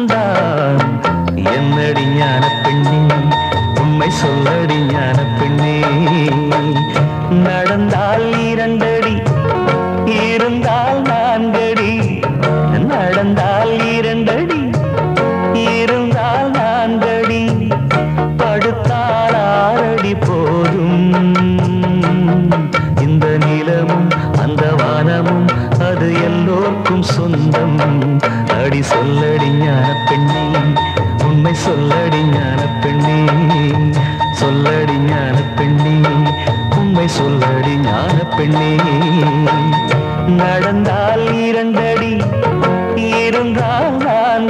தான் என்னடி ஞான பெண்ணே உண்மை சொல்லடி ஞான பெண்ணே நடந்தால் இரண்டடி இருந்தால் நான்கடி நடந்தால் இரண்டடி இருந்தால் நான்கடி படுத்தால் ஆறடி போதும் இந்த நிலமும் அந்த வானமும் அது எல்லோருக்கும் சொந்தம் அடி சொல்லடி ஞான பெண்ணே உண்மை சொல்லடி ஞான பெண்ணே சொல்லடி ஞான பெண்ணே உண்மை சொல்லடி ஞான பெண்ணே நடந்தால் இரண்டடி இருந்தால் நான்கு